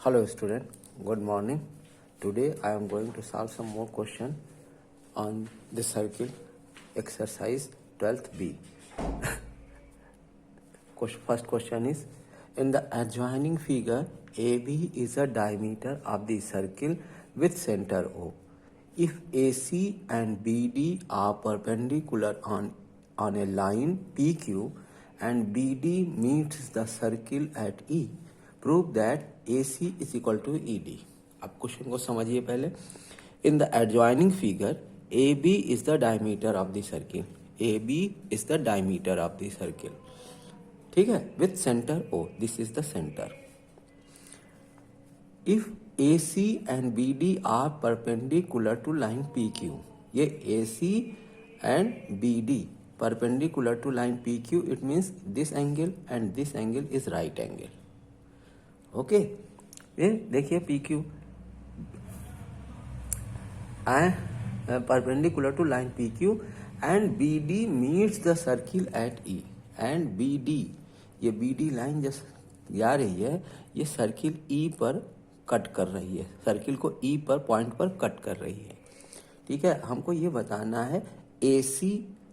Hello student, good morning. Today I am going to solve some more question on the circle exercise 12th B. First question is, in the adjoining figure, AB is the diameter of the circle with center O. If AC and BD are perpendicular on a line PQ and BD meets the circle at E, prove that AC is equal to ED. अब question को समझिए पहले. In the adjoining figure, AB is the diameter of the circle. AB is the diameter of the circle. ठीक है, with center O. This is the center. If AC and BD are perpendicular to line PQ, ये AC and BD perpendicular to line PQ, it means this angle and this angle is right angle. Okay, ये देखिए PQ perpendicular to line PQ and BD meets the circle at E. And BD, ये BD line जो जा रही है ये circle E पर cut कर रही है, सर्किल को E पर पॉइंट पर कट कर रही है. ठीक है, हमको ये बताना है AC,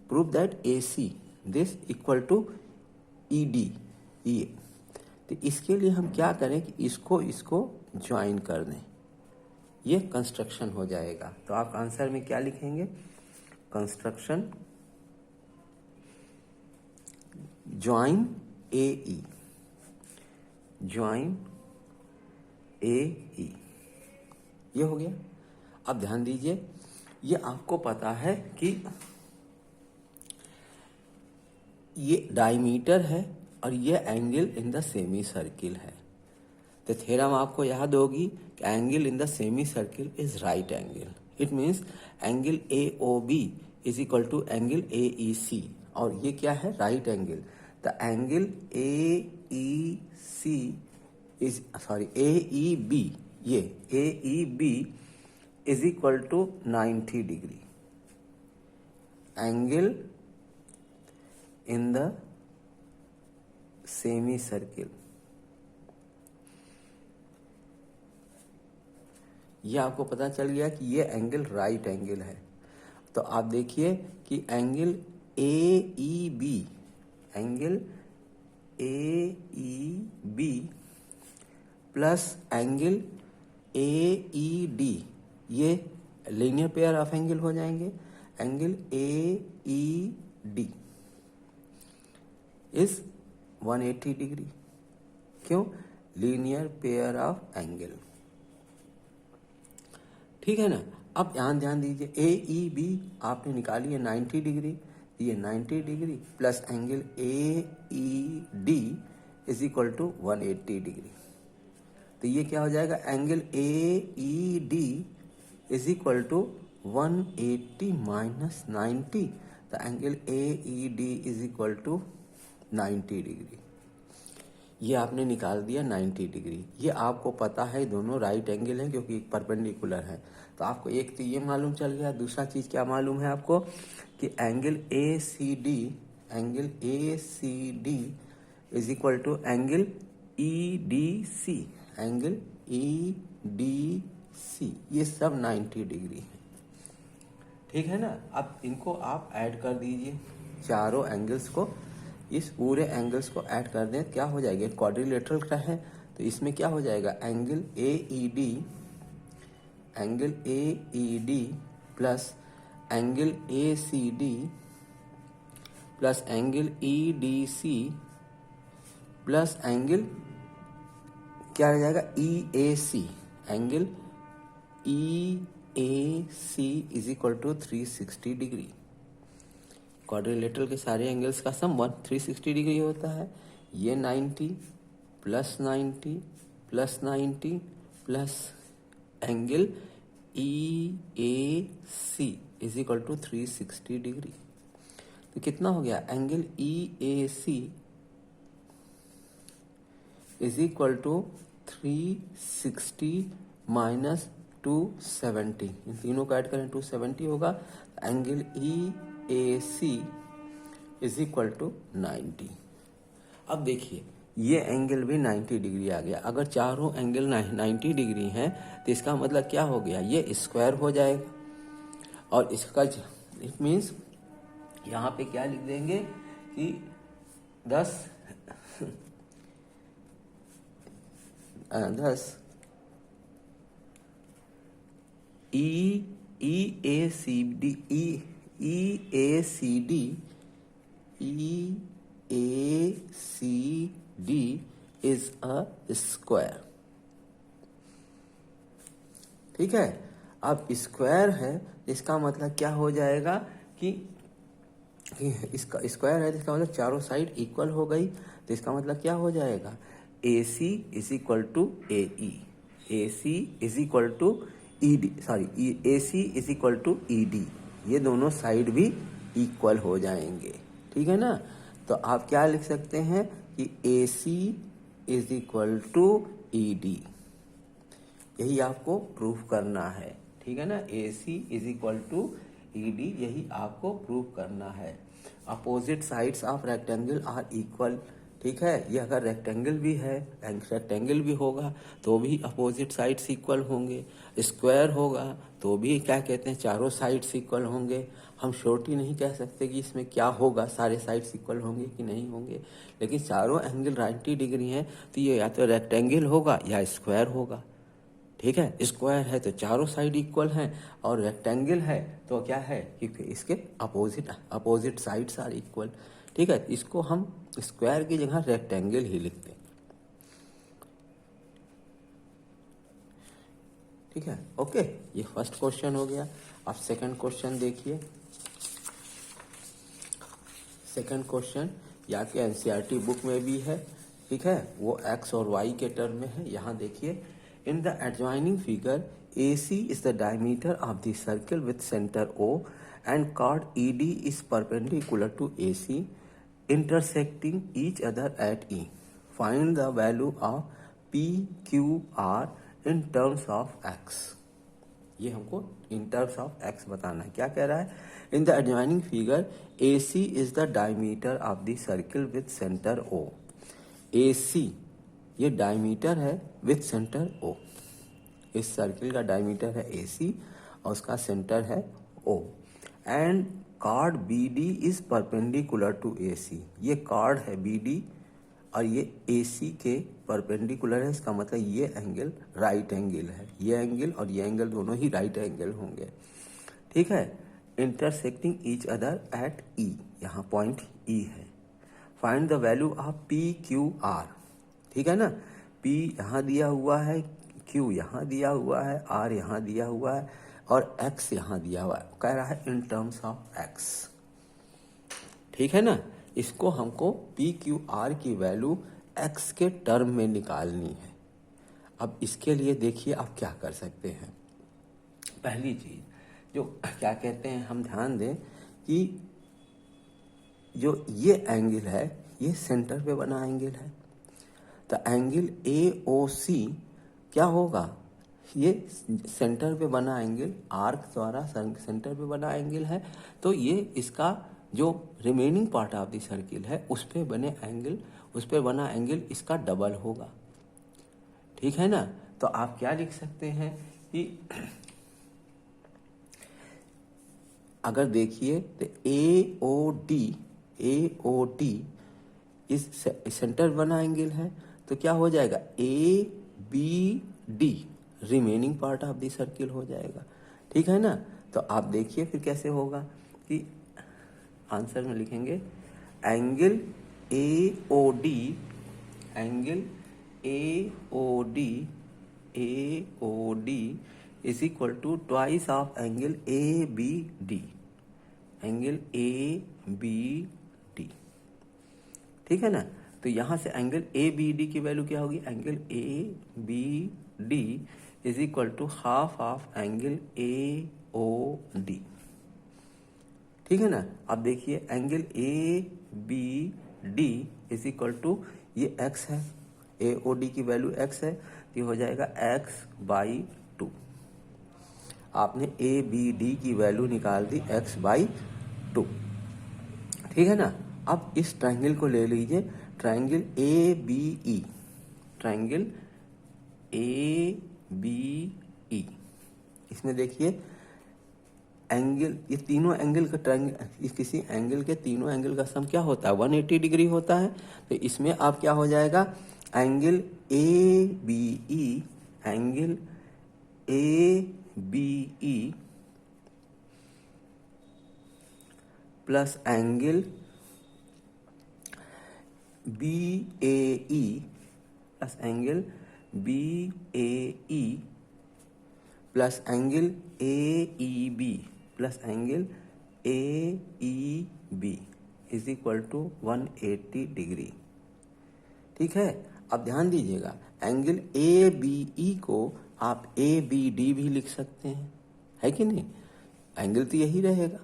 prove that AC this equal to ED. ये तो इसके लिए हम क्या करें कि इसको ज्वाइन कर दें, ये कंस्ट्रक्शन हो जाएगा. तो आप आंसर में क्या लिखेंगे? Construction join AE, join AE, ये हो गया. अब ध्यान दीजिए, ये आपको पता है कि ये डायमीटर है और ये angle in the semi circle है. तो थ्योरम आपको याद होगी कि angle in the semi circle is right angle. It means angle AOB is equal to angle AEC, और ये क्या है? Right angle. The angle AEB, ये AEB is equal to 90 degree. Angle in the semi circle, ये आपको पता चल गया कि ये एंगल राइट एंगल है. तो आप देखिए कि angle AEB, angle AEB plus angle AED, ये लीनियर पेयर ऑफ एंगल हो जाएंगे. Angle AED is 180 degree. क्यों? Linear pair of angle. ठीक है ना. अब ध्यान दीजिए, AEB आपने निकाली है 90 डिग्री, ये 90 degree plus angle AED is equal to 180 degree. तो ये क्या हो जाएगा? Angle AED is equal to 180 minus 90. तो angle AED is equal to 90 degree. ये आपने निकाल दिया 90 डिग्री. ये आपको पता है दोनों राइट एंगल हैं क्योंकि परपेंडिकुलर है. तो आपको एक तो ये मालूम चल गया. दूसरा चीज क्या मालूम है आपको कि angle ACD, angle ACD is equal to angle EDC, angle EDC, ये सब 90 डिग्री है. ठीक है ना. अब इनको आप ऐड कर दीजिए, चारों एंगल्स को, इस पूरे एंगल्स को ऐड कर दें. क्या हो जाएगा? क्वाड्रिलेटरल का है तो इसमें क्या हो जाएगा? Angle AED plus angle ACD plus angle EDC plus angle क्या हो जाएगा? EAC, angle EAC is equal to 360 degree. Quadrilateral के सारे एंगल्स का सम 360 डिग्री होता है. ये 90 plus 90 plus 90 plus angle EAC is equal to 360 degree. तो कितना हो गया? Angle EAC is equal to 360 minus 270. इन तीनों को ऐड करें 270 होगा. Angle EAC is equal to 90. अब देखिए ये एंगल भी 90 डिग्री आ गया। अगर चारों एंगल 90 डिग्री हैं तो इसका मतलब क्या हो गया, ये स्क्वायर हो जाएगा। और इसका इट मीन्स यहाँ पे क्या लिख देंगे कि 10 EACD इज अ स्क्वायर। ठीक है, अब स्क्वायर है इसका मतलब क्या हो जाएगा कि इसका स्क्वायर है, इसका मतलब चारों साइड इक्वल हो गई। तो इसका मतलब क्या हो जाएगा, AC is equal to AE, AC is equal to ED, sorry AC is equal to ED, ये दोनों साइड भी इक्वल हो जाएंगे। ठीक है ना, तो आप क्या लिख सकते हैं कि AC is equal to ED, यही आपको प्रूफ करना है। ठीक है ना, AC is equal to ED, यही आपको प्रूफ करना है। Opposite sides of rectangle are equal. ठीक है, ये अगर रेक्टेंगल भी है, रेक्टेंगल भी होगा तो भी अपोजिट साइड्स इक्वल होंगे। स्क्वायर होगा तो भी क्या कहते हैं, चारों साइड्स इक्वल होंगे। हम श्योरिटी नहीं कह सकते कि इसमें क्या होगा, सारे साइड्स इक्वल होंगे कि नहीं होंगे, लेकिन चारों एंगल 90 डिग्री हैं तो ये या तो रेक्टेंगल होगा या स्क्वायर होगा। ठीक है, स्क्वायर है तो चारों साइड इक्वल हैं, और रेक्टेंगल है तो क्या है कि इसके अपोजिट साइड्स आर इक्वल। ठीक है, इसको हम स्क्वायर की जगह रेक्टेंगल ही लिखते हैं। ठीक है, ओके, ये फर्स्ट क्वेश्चन हो गया। अब सेकंड क्वेश्चन देखिए। सेकंड क्वेश्चन या कि एनसीईआरटी बुक में भी है। ठीक है, वो एक्स और वाई के टर्म में है। यहाँ देखिए, in the adjoining figure, AC is the diameter of the circle with center O and chord ED is perpendicular to AC, intersecting each other at E. Find the value of PQR in terms of X. ये हमको in terms of X बताना है। क्या कह रहा है, in the adjoining figure, AC is the diameter of the circle with center O. AC ये diameter है विथ सेंटर O। इस सर्किल का डायमीटर है AC और उसका सेंटर है O। And chord BD is perpendicular to AC। ये chord है BD और ये AC के परपेंडिकुलर है। इसका मतलब ये एंगल राइट एंगल है, ये एंगल और ये एंगल दोनों ही राइट एंगल होंगे। ठीक है, intersecting each other at E, यहाँ पॉइंट E है। Find the value of PQR। ठीक है ना, P यहाँ दिया हुआ है, Q यहाँ दिया हुआ है, R यहाँ दिया हुआ है और X यहाँ दिया हुआ है। कह रहा है इन टर्म्स ऑफ X। ठीक है ना, इसको हमको PQR की वैल्यू X के टर्म में निकालनी है। अब इसके लिए देखिए आप क्या कर सकते हैं। पहली चीज जो क्या कहते हैं, हम ध्यान दें कि जो ये एंगल है ये सेंटर पे बना एंगल है। तो एंगल AOC क्या होगा, ये सेंटर पे बना एंगल, आर्क द्वारा सेंटर पे बना एंगल है। तो ये इसका जो remaining part of the circle है उस पे बने एंगल, उस पे बना एंगल इसका डबल होगा। ठीक है ना, तो आप क्या लिख सकते हैं कि अगर देखिए तो AOD इस सेंटर बना एंगल है तो क्या हो जाएगा, ABD remaining part of the circle हो जाएगा। ठीक है ना, तो आप देखिए फिर कैसे होगा कि आंसर में लिखेंगे angle AOD is equal to twice of angle ABD, angle ABD। ठीक है ना, तो यहां से एंगल ABD की वैल्यू क्या होगी, angle ABD is equal to half of angle AOD। ठीक है ना, अब देखिए angle ABD is equal to ये x है, AOD की वैल्यू x है, ये हो जाएगा x/2। आपने ABD की वैल्यू निकाल दी x/2। ठीक है ना, अब इस ट्रायंगल को ले लीजिए। Triangle A B E, triangle A B E, इसमें देखिए एंगल, ये तीनों एंगल का ट्रायंगल, किसी एंगल के तीनों एंगल का सम क्या होता है 180 डिग्री होता है। तो इसमें आप क्या हो जाएगा angle A B E, angle A B E plus angle B A E plus angle B A E plus angle A E B plus angle A E B is equal to 180 degree. ठीक है, अब ध्यान दीजिएगा angle A B ई को आप ए B D भी लिख सकते हैं, है कि नहीं, एंगल तो यही रहेगा।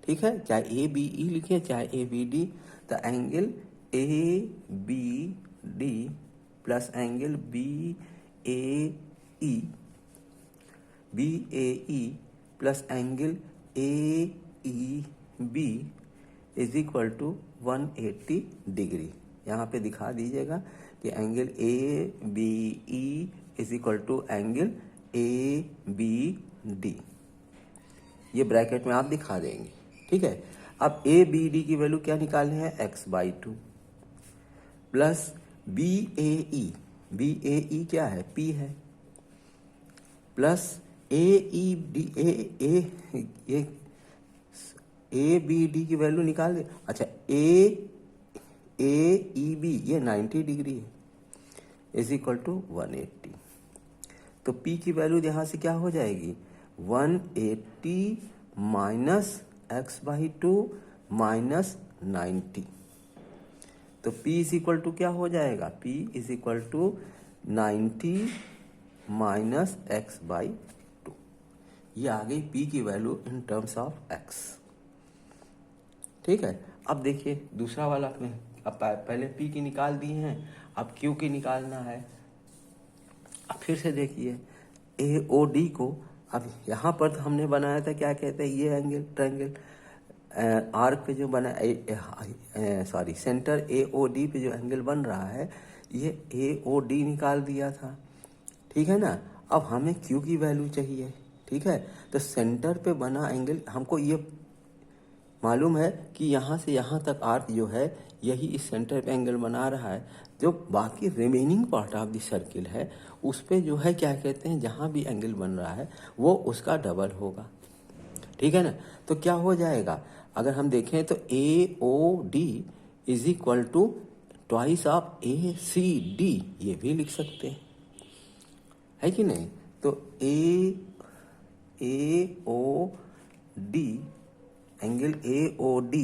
ठीक है, चाहे ए बी ई लिखे चाहे ए बी डी, तो angle A B D plus angle B A E, B A E plus angle A E B is equal to 180 degree. यहाँ पे दिखा दीजिएगा कि angle A B E is equal to angle A B D, ये bracket में आप दिखा देंगे। ठीक है, अब ए बी डी की वैल्यू क्या निकालनी है x/2 plus B A E, B A ई क्या है P है, plus A E D A B D की वैल्यू निकाल दे। अच्छा ए ई बी ये 90 डिग्री है इज इक्वल टू 180, तो P की वैल्यू यहाँ से क्या हो जाएगी 180 माइनस x/2 माइनस 90, तो P इज इक्वल टू क्या हो जाएगा, P is equal to 90 minus x/2, ये आ गई P की value in terms of x। ठीक है, अब देखिए दूसरा वाला अपने, अब पहले P की निकाल दी हैं, अब Q की निकालना है। अब फिर से देखिए AOD को, अब यहाँ पर तो हमने बनाया था क्या कहते हैं, ये एंगल ट्रायंगल आर्क पे जो बना सॉरी सेंटर AOD पे जो एंगल बन रहा है ये AOD निकाल दिया था। ठीक है ना, अब हमें Q की वैल्यू चाहिए। ठीक है, तो सेंटर पे बना एंगल हमको ये मालूम है कि यहाँ से यहाँ तक आर्क जो है यही इस सेंटर पे एंगल बना रहा है, जो बाकी remaining part of the circle है उस पे जो है क्या कहते हैं, जहाँ भी एंगल बन रहा है वो उसका डबल होगा। ठीक है ना, तो क्या हो जाएगा, अगर हम देखें तो AOD is equal to twice of ACD, ये भी लिख सकते हैं, है कि नहीं। तो AOD angle AOD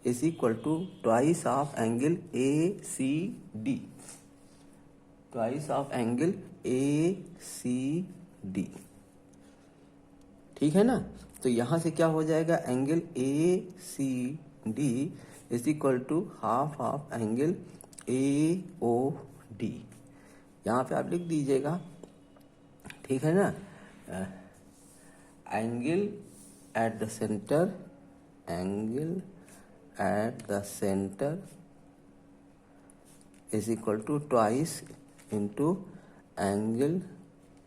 is equal to twice of angle ACD, twice of angle ACD। ठीक है ना, तो यहां से क्या हो जाएगा angle ACD is equal to half of angle AOD, यहाँ पे आप लिख दीजिएगा। ठीक है ना, angle at the centre, angle at the centre is equal to twice into angle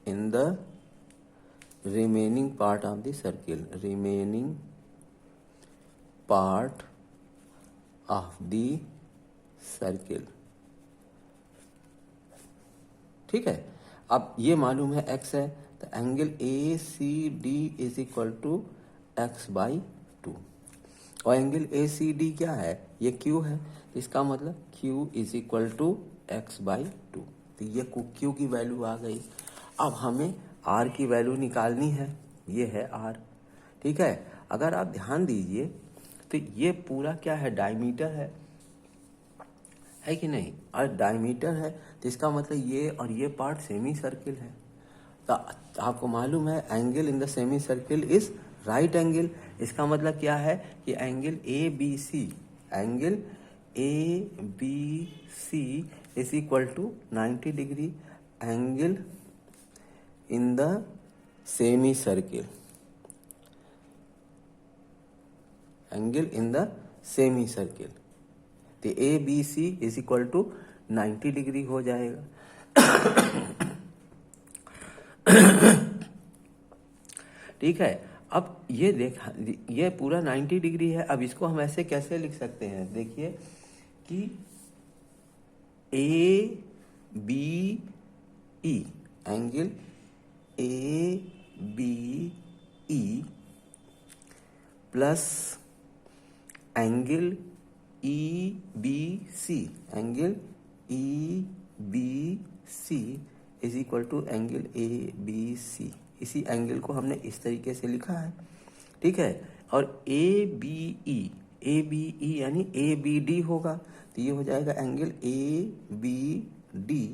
in the remaining part of the circle, remaining part of the circle। ठीक है, अब ये मालूम है x है, तो angle ACD is equal to x/2, और angle ACD क्या है, ये Q है, इसका मतलब Q is equal to x/2, तो ये Q की वैल्यू आ गई। अब हमें R की वैल्यू निकालनी है, ये है R। ठीक है, अगर आप ध्यान दीजिए तो ये पूरा क्या है, डायमीटर है कि नहीं, और डायमीटर है तो इसका मतलब ये और ये पार्ट सेमी सर्किल है। तो आपको मालूम है angle in the semi circle is right angle, इसका मतलब क्या है कि angle ABC, angle ABC is equal to 90 degree, angle in the semicircle, angle in the semicircle, तो A B C is equal to 90 degree हो जाएगा। ठीक है, अब ये देखा, ये पूरा 90 डिग्री है। अब इसको हम ऐसे कैसे लिख सकते हैं, देखिए कि A B E, angle A B E plus angle E B C, angle E B C is equal to angle A B C. इसी एंगल को हमने इस तरीके से लिखा है, ठीक है। और ए बी ई यानी ए बी डी होगा, तो ये हो जाएगा angle A B D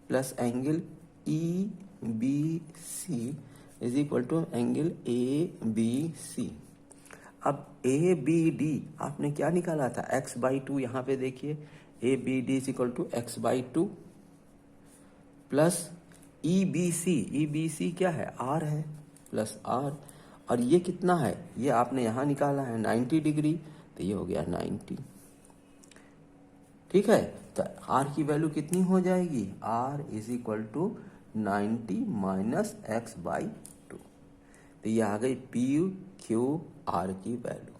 plus angle E B C is equal to angle A B C. अब ए बी डी आपने क्या निकाला था, x/2। यहाँ पे देखिए A B D is equal to x/2 plus E B C क्या है, आर है, प्लस आर। और ये कितना है, ये आपने यहाँ निकाला है 90 डिग्री, तो ये हो गया 90। ठीक है, तो आर की वैल्यू कितनी हो जाएगी, R is equal to 90 minus x/2। तो ये आ गई पी क्यू आर की वैल्यू।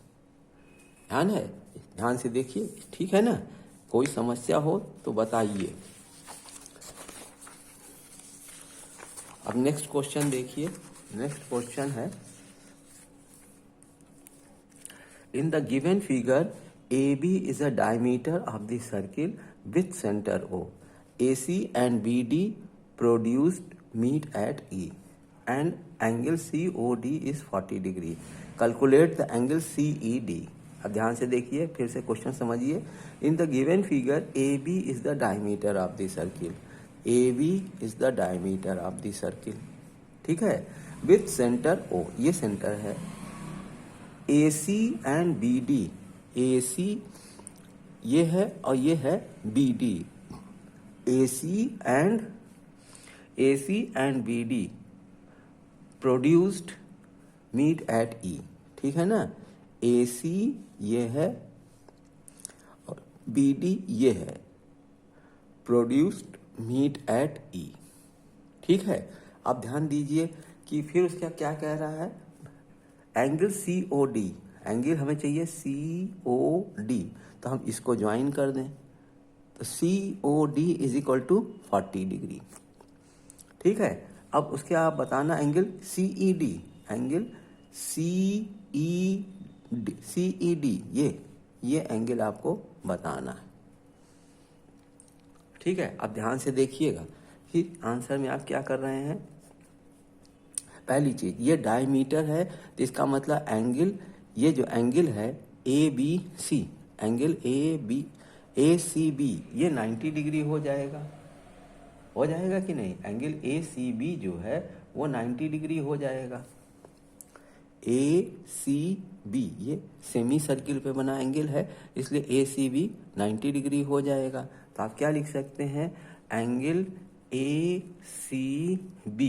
ध्यान है, ध्यान से देखिए, ठीक है ना। कोई समस्या हो तो बताइए। अब नेक्स्ट क्वेश्चन देखिए। नेक्स्ट क्वेश्चन है, in the given figure AB is a diameter of the circle with center O. AC and BD produced meet at E and angle COD is 40 degree. Calculate the angle CED. अब ध्यान से देखिए, फिर से question समझिए। In the given figure AB is the diameter of the circle. AB is the diameter of the circle. ठीक है, with center O, ये सेंटर है। AC and BD, AC ये है और ये है BD। AC and BD produced meet at E, ठीक है ना। AC ये है और BD ये है, produced meet at E, ठीक है। अब ध्यान दीजिए कि फिर उसका क्या कह रहा है, एंगल COD, एंगल हमें चाहिए COD, तो हम इसको ज्वाइन कर दें, तो COD is equal to 40 degree. ठीक है, अब उसके आप बताना एंगल CED, एंगल CED ये एंगल आपको बताना है। ठीक है, अब ध्यान से देखिएगा कि आंसर में आप क्या कर रहे हैं। पहली चीज, ये डायमीटर है, तो इसका मतलब एंगल, ये जो एंगल है ABC, एंगल ACB ये 90 डिग्री हो जाएगा कि नहीं। एंगल ACB जो है वो 90 डिग्री हो जाएगा। ACB ये सेमी सर्किल पे बना एंगल है, इसलिए ACB 90 डिग्री हो जाएगा। तो आप क्या लिख सकते हैं, angle ACB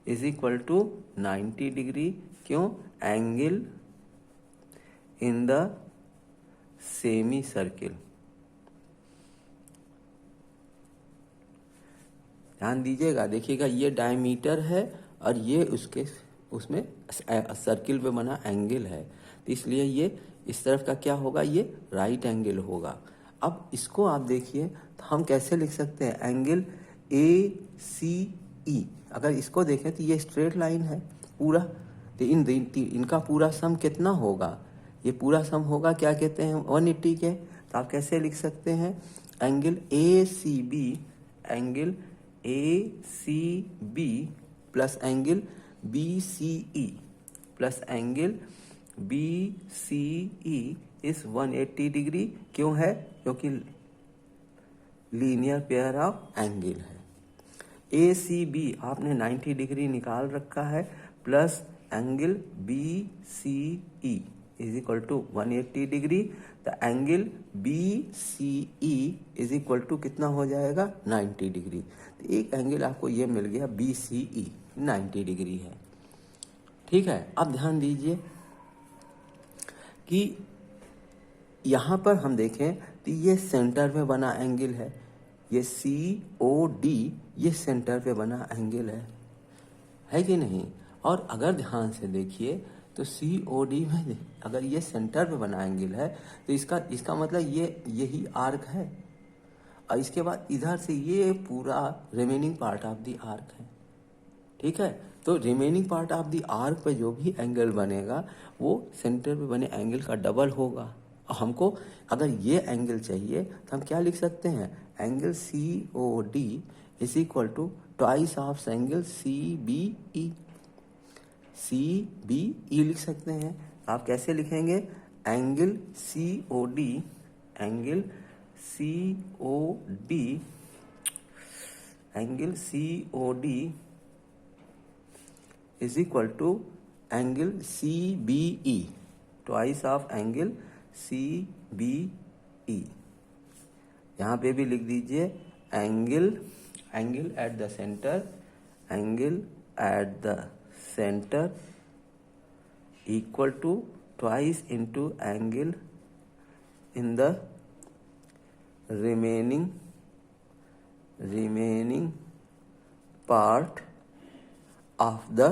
is equal to 90 degree. क्यों, angle in the semi circle. ध्यान दीजिएगा, देखिएगा ये डायमीटर है और ये उसमें सर्किल पे बना एंगल है, तो इसलिए ये इस तरफ का क्या होगा, ये राइट एंगल होगा। अब इसको आप देखिए तो हम कैसे लिख सकते हैं, एंगल ACE, अगर इसको देखें तो ये स्ट्रेट लाइन है पूरा, तो इनका पूरा सम कितना होगा, ये पूरा सम होगा क्या कहते हैं 180 के। तो आप कैसे लिख सकते हैं, angle ACB plus angle BCE plus angle BCE is 180 degree. क्यों है, क्योंकि लीनियर पेयर ऑफ एंगल है। ACB आपने 90 डिग्री निकाल रखा है, plus angle BCE is equal to 180 degree. तो angle BCE is equal to कितना हो जाएगा, 90 डिग्री। तो एक एंगल आपको ये मिल गया BCE 90 डिग्री है। ठीक है, अब ध्यान दीजिए कि यहाँ पर हम देखें तो ये सेंटर में बना एंगल है, ये COD ये सेंटर पे बना एंगल है कि नहीं। और अगर ध्यान से देखिए तो COD में अगर ये सेंटर पे बना एंगल है तो इसका मतलब यही आर्क है, और इसके बाद इधर से ये पूरा remaining part of the arc है। ठीक है, तो remaining part of the arc पे जो भी एंगल बनेगा वो सेंटर पे बने एंगल का डबल होगा। और हमको अगर ये एंगल चाहिए तो हम क्या लिख सकते हैं, angle COD is equal to twice of angle CBE। CBE लिख सकते हैं। आप कैसे लिखेंगे, angle COD is equal to angle CBE, twice of angle CBE। यहाँ पे भी लिख दीजिए angle at the centre equal to twice into angle in the remaining part of the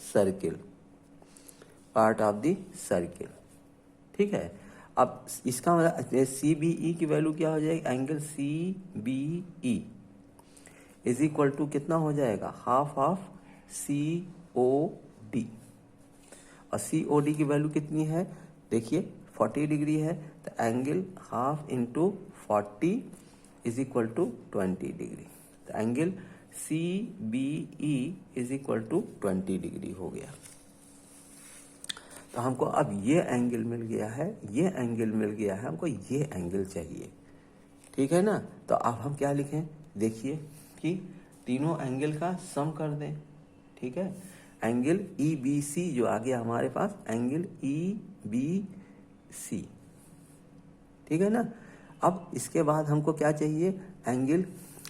circle। ठीक है, अब इसका मतलब CBE की वैल्यू क्या हो जाएगी, angle CBE is equal to कितना हो जाएगा, हाफ ऑफ COD। और COD की वैल्यू कितनी है, देखिए 40 डिग्री है, तो angle half into 40 is equal to 20 degree. तो angle CBE is equal to 20 degree हो गया। तो हमको अब ये एंगल मिल गया है, हमको ये एंगल चाहिए। ठीक है ना, तो अब हम क्या लिखें, देखिए कि तीनों एंगल का सम कर दें। ठीक है, एंगल EBC जो आ गया हमारे पास, एंगल EBC। ठीक है ना, अब इसके बाद हमको क्या चाहिए, एंगल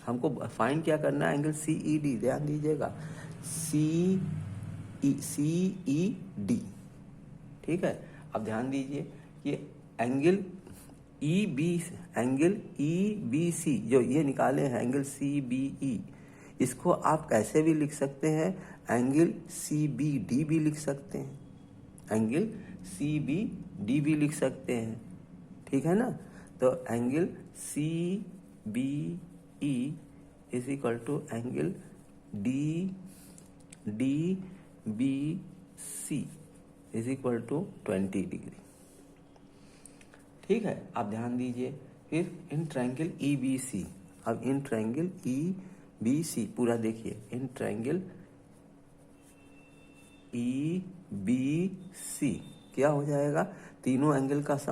हमको फाइंड क्या करना है, एंगल CED। ध्यान दीजिएगा, CED। ठीक है, अब ध्यान दीजिए कि एंगल EBC जो ये निकाले हैं, एंगल CBE, इसको आप कैसे भी लिख सकते हैं, एंगल CBD भी लिख सकते हैं, ठीक है ना। तो angle CBE is equal to angle DBC is equal to 20 degree. ठीक है, आप ध्यान दीजिए, फिर इन ट्रायंगल EBC, अब इन ट्रायंगल EBC पूरा देखिए, इन ट्रायंगल EBC क्या हो जाएगा, तीनों एंगल का सम